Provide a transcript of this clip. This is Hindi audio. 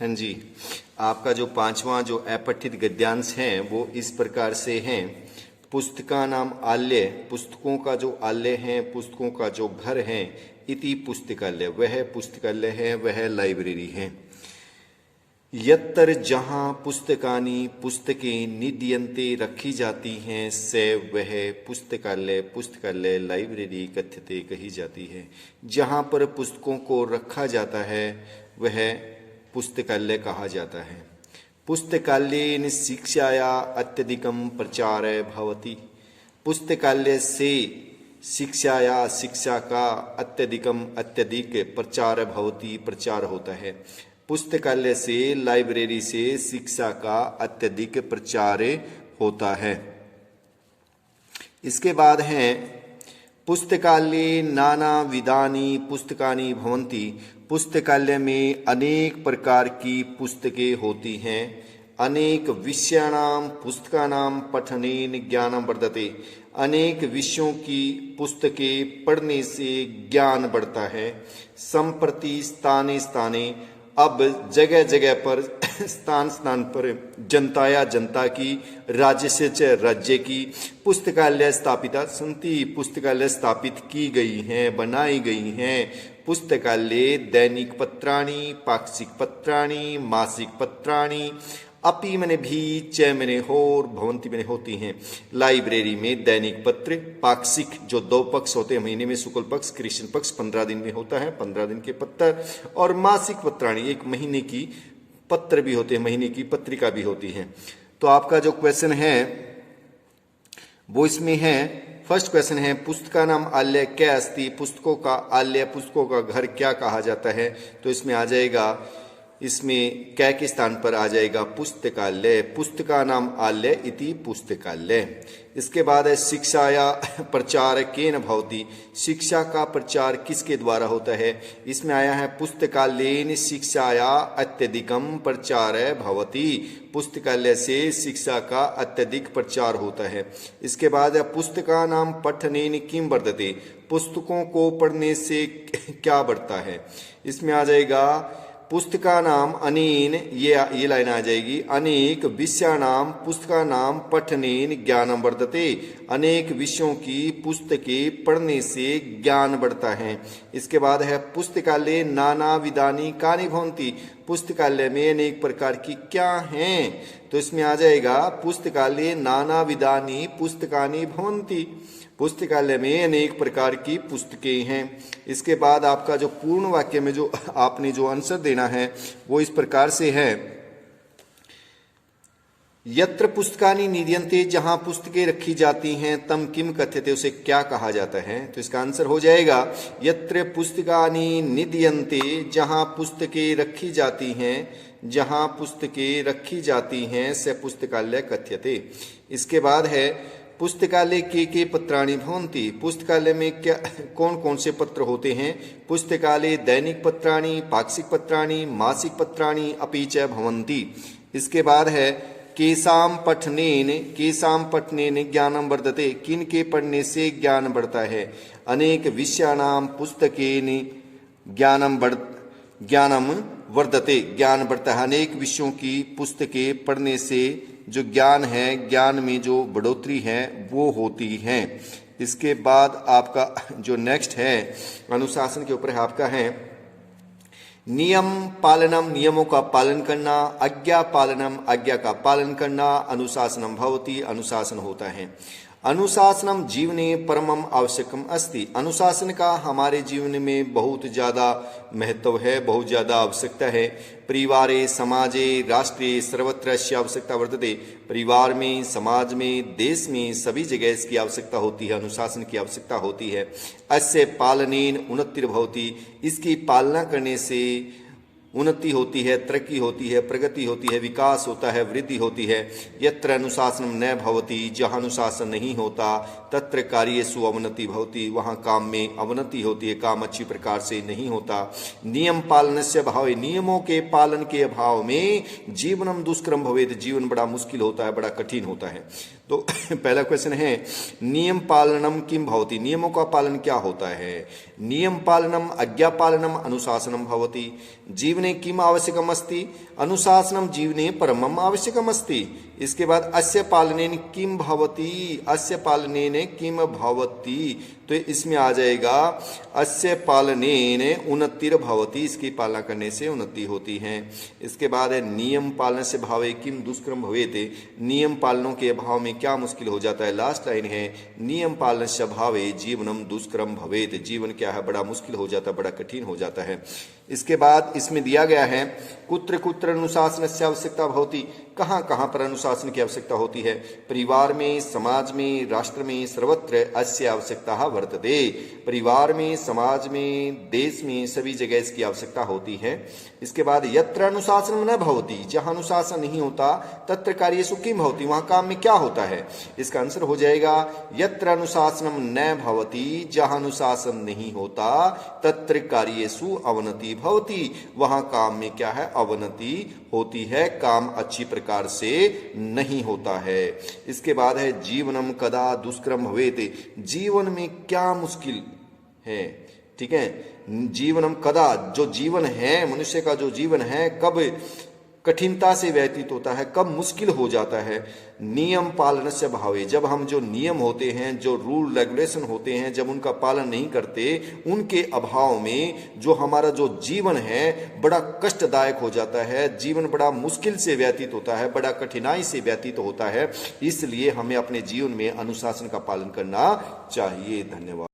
हाँ जी, आपका जो पांचवा जो अपठित गद्यांश है वो इस प्रकार से हैं। पुस्तका नाम आल्य, पुस्तकों का जो आल्य है, पुस्तकों का जो घर है, इति पुस्तकालय, वह पुस्तकालय है, वह लाइब्रेरी है। यत्र जहाँ पुस्तकानी पुस्तकें निदयन्ते रखी जाती हैं, से वह पुस्तकालय, पुस्तकालय लाइब्रेरी कथ्यते कही जाती है। जहाँ पर पुस्तकों को रखा जाता है वह पुस्तकालय कहा जाता है। पुस्तकालयेन शिक्षाया अत्यधिकं प्रचारः भवति। पुस्तकालय से शिक्षाया, शिक्षा का अत्यधिक प्रचार भवति, प्रचार होता है। पुस्तकालय से, लाइब्रेरी से शिक्षा का अत्यधिक प्रचार होता है। इसके बाद है पुस्तकालये नाना विधानि पुस्तकानि भवन्ति। पुस्तकालय में अनेक प्रकार की पुस्तकें होती हैं। अनेक विषयाणां पुस्तकानां पठनेन ज्ञानं वर्धते। अनेक विषयों की पुस्तकें पढ़ने से ज्ञान बढ़ता है। संप्रति स्थाने स्थाने, अब जगह जगह पर, स्थान स्थान पर, जनताया जनता की, राज्य से च राज्य की, पुस्तकालय स्थापिता सन्ति, पुस्तकालय स्थापित की गई हैं, बनाई गई हैं। पुस्तकालय दैनिक पत्राणि, पाक्षिक पत्राणि, मासिक पत्राणि, अपि मने भी, च मने होर, भवंती मने होती हैं। लाइब्रेरी में दैनिक पत्र, पाक्षिक जो 2 पक्ष होते हैं महीने में, शुक्ल पक्ष, कृष्ण पक्ष 15 दिन में होता है, 15 दिन के पत्र, और मासिक पत्राणि 1 महीने की पत्र भी होते हैं, महीने की पत्रिका भी होती है। तो आपका जो क्वेश्चन है वो इसमें है, फर्स्ट क्वेश्चन है पुस्तका नाम आल्य क्या अस्ति, पुस्तकों का आल्य, पुस्तकों का घर क्या कहा जाता है। तो इसमें आ जाएगा, इसमें कै के स्थान पर आ जाएगा पुस्तकालय। पुस्तका नाम आल्य इति पुस्तकालय। इसके बाद है शिक्षाया प्रचार केन भवति, शिक्षा का प्रचार किसके द्वारा होता है। इसमें आया है पुस्तकालयेन शिक्षाया अत्यधिकम प्रचार भवति, पुस्तकालय से शिक्षा का अत्यधिक प्रचार होता है। इसके बाद है पुस्तका नाम पठनेन किम वर्धते, पुस्तकों को पढ़ने से क्या बढ़ता है। इसमें आ जाएगा पुस्तका नाम अनेन, ये लाइन आ जाएगी, अनेक विषयाणाम पुस्तका नाम पठनेन ज्ञानम वर्धते, अनेक विषयों की पुस्तकें पढ़ने से ज्ञान बढ़ता है। इसके बाद है पुस्तकालय नाना विधानि कानि भवन्ति, पुस्तकालय में अनेक प्रकार की क्या हैं। तो इसमें आ जाएगा पुस्तकालय नाना विधानि पुस्तकानि भवन्ति, पुस्तकालय में अनेक प्रकार की पुस्तकें हैं। इसके बाद आपका जो पूर्ण वाक्य में जो आपने जो आंसर देना है वो इस प्रकार से है, यत्र पुस्तकानि निदयन्ते, जहां पुस्तकें रखी जाती हैं, तम किम कथ्यते, उसे क्या कहा जाता है। तो इसका आंसर हो जाएगा यत्र पुस्तकानि निदयन्ते, जहां पुस्तकें रखी जाती हैं, जहां पुस्तकें रखी जाती हैं, से पुस्तकालय कथ्यते। इसके बाद है पुस्तकालय के पत्राणि भवन्ति, पुस्तकालय में क्या कौन कौन से पत्र होते हैं। पुस्तकालय दैनिक पत्राणि, पाक्षिक पत्राणि, मासिक पत्राणि अपि च भवन्ति। इसके बाद है केसाम पठनेन ज्ञानम वर्धते, किन के पढ़ने से ज्ञान बढ़ता है। अनेक विषयाणाम पुस्तकेन ज्ञानम वर्धते, ज्ञान बढ़ता है। अनेक विषयों की पुस्तकें पढ़ने से जो ज्ञान है, ज्ञान में जो बढ़ोतरी है वो होती है। इसके बाद आपका जो नेक्स्ट है अनुशासन के ऊपर है, आपका है नियम पालनम, नियमों का पालन करना, आज्ञा पालनम, आज्ञा का पालन करना, अनुशासनम भवति, अनुशासन होता है। अनुशासनम जीवने परमम आवश्यकम अस्ति, अनुशासन का हमारे जीवन में बहुत ज़्यादा महत्व है, बहुत ज़्यादा आवश्यकता है। परिवारे समाजे राष्ट्रे सर्वत्र इसकी आवश्यकता वर्तते, परिवार में, समाज में, देश में, सभी जगह इसकी आवश्यकता होती है, अनुशासन की आवश्यकता होती है। अस्य पालनेन उन्नतिर्भवति, इसकी पालना करने से उन्नति होती है, तरक्की होती है, प्रगति होती है, विकास होता है, वृद्धि होती है। यत्र अनुशासनम न भवति, जहाँ अनुशासन नहीं होता, तत्र कार्येषु अवनति भवति, वहाँ काम में अवनति होती है, काम अच्छी प्रकार से नहीं होता। नियम पालनस्य भावे, नियमों के पालन के अभाव में जीवनम दुष्करम भवेत्, जीवन बड़ा मुश्किल होता है, बड़ा कठिन होता है। तो पहला क्वेश्चन है नियम पालनम किम भवति, नियमों का पालन क्या होता है। नियम पालनम आज्ञा पालनम अनुशासनम भवति। जीवने किम आवश्यकम अस्ति, अनुशासनम जीवने परमम आवश्यकम अस्ति। इसके बाद अस्य पालनेन किम भवति, अस्य पालनेन किम भवति, तो इसमें आ जाएगा अस्य पालनेन उन्नतिर भवति, इसकी पालना करने से उन्नति होती है। इसके बाद है नियम पालन से भावे किम दुष्कर्म भवेते, नियम पालनों के अभाव में क्या मुश्किल हो जाता है। लास्ट लाइन है नियम पालन से भावे जीवनम दुष्कर्म भवेत, जीवन क्या है बड़ा मुश्किल हो जाता है, बड़ा कठिन हो जाता है। इसके बाद इसमें दिया गया है कुत्र कुत्र अनुशासन से आवश्यकता भवति, कहाँ कहाँ पर अनुशासन की आवश्यकता होती है। परिवार में, समाज में, राष्ट्र में, सर्वत्र अस्य आवश्यकता वर्तते। परिवार में, समाज में, देश में, सभी जगह इसकी आवश्यकता होती है। इसके बाद यत्र अनुशासन न भवति, जहाँ अनुशासन नहीं होता, तत्र कार्येषु किम भवति, वहाँ काम में क्या होता है। इसका आंसर हो जाएगा यत्र अनुशासनम न भवति, जहाँ अनुशासन नहीं होता, तत्र कार्येषु अवनति भवति, वहाँ काम में क्या है, अवनति होती है, काम अच्छी प्रकार से नहीं होता है। इसके बाद है जीवनम कदा दुष्कर्म भवेते, जीवन में क्या मुश्किल है। ठीक है, जीवनम कदा, जो जीवन है मनुष्य का, जो जीवन है कब कठिनता से व्यतीत होता है, कब मुश्किल हो जाता है। नियम पालन से भावे, जब हम जो नियम होते हैं, जो रूल रेगुलेशन होते हैं, जब उनका पालन नहीं करते, उनके अभाव में जो हमारा जो जीवन है बड़ा कष्टदायक हो जाता है, जीवन बड़ा मुश्किल से व्यतीत होता है, बड़ा कठिनाई से व्यतीत होता है। इसलिए हमें अपने जीवन में अनुशासन का पालन करना चाहिए। धन्यवाद।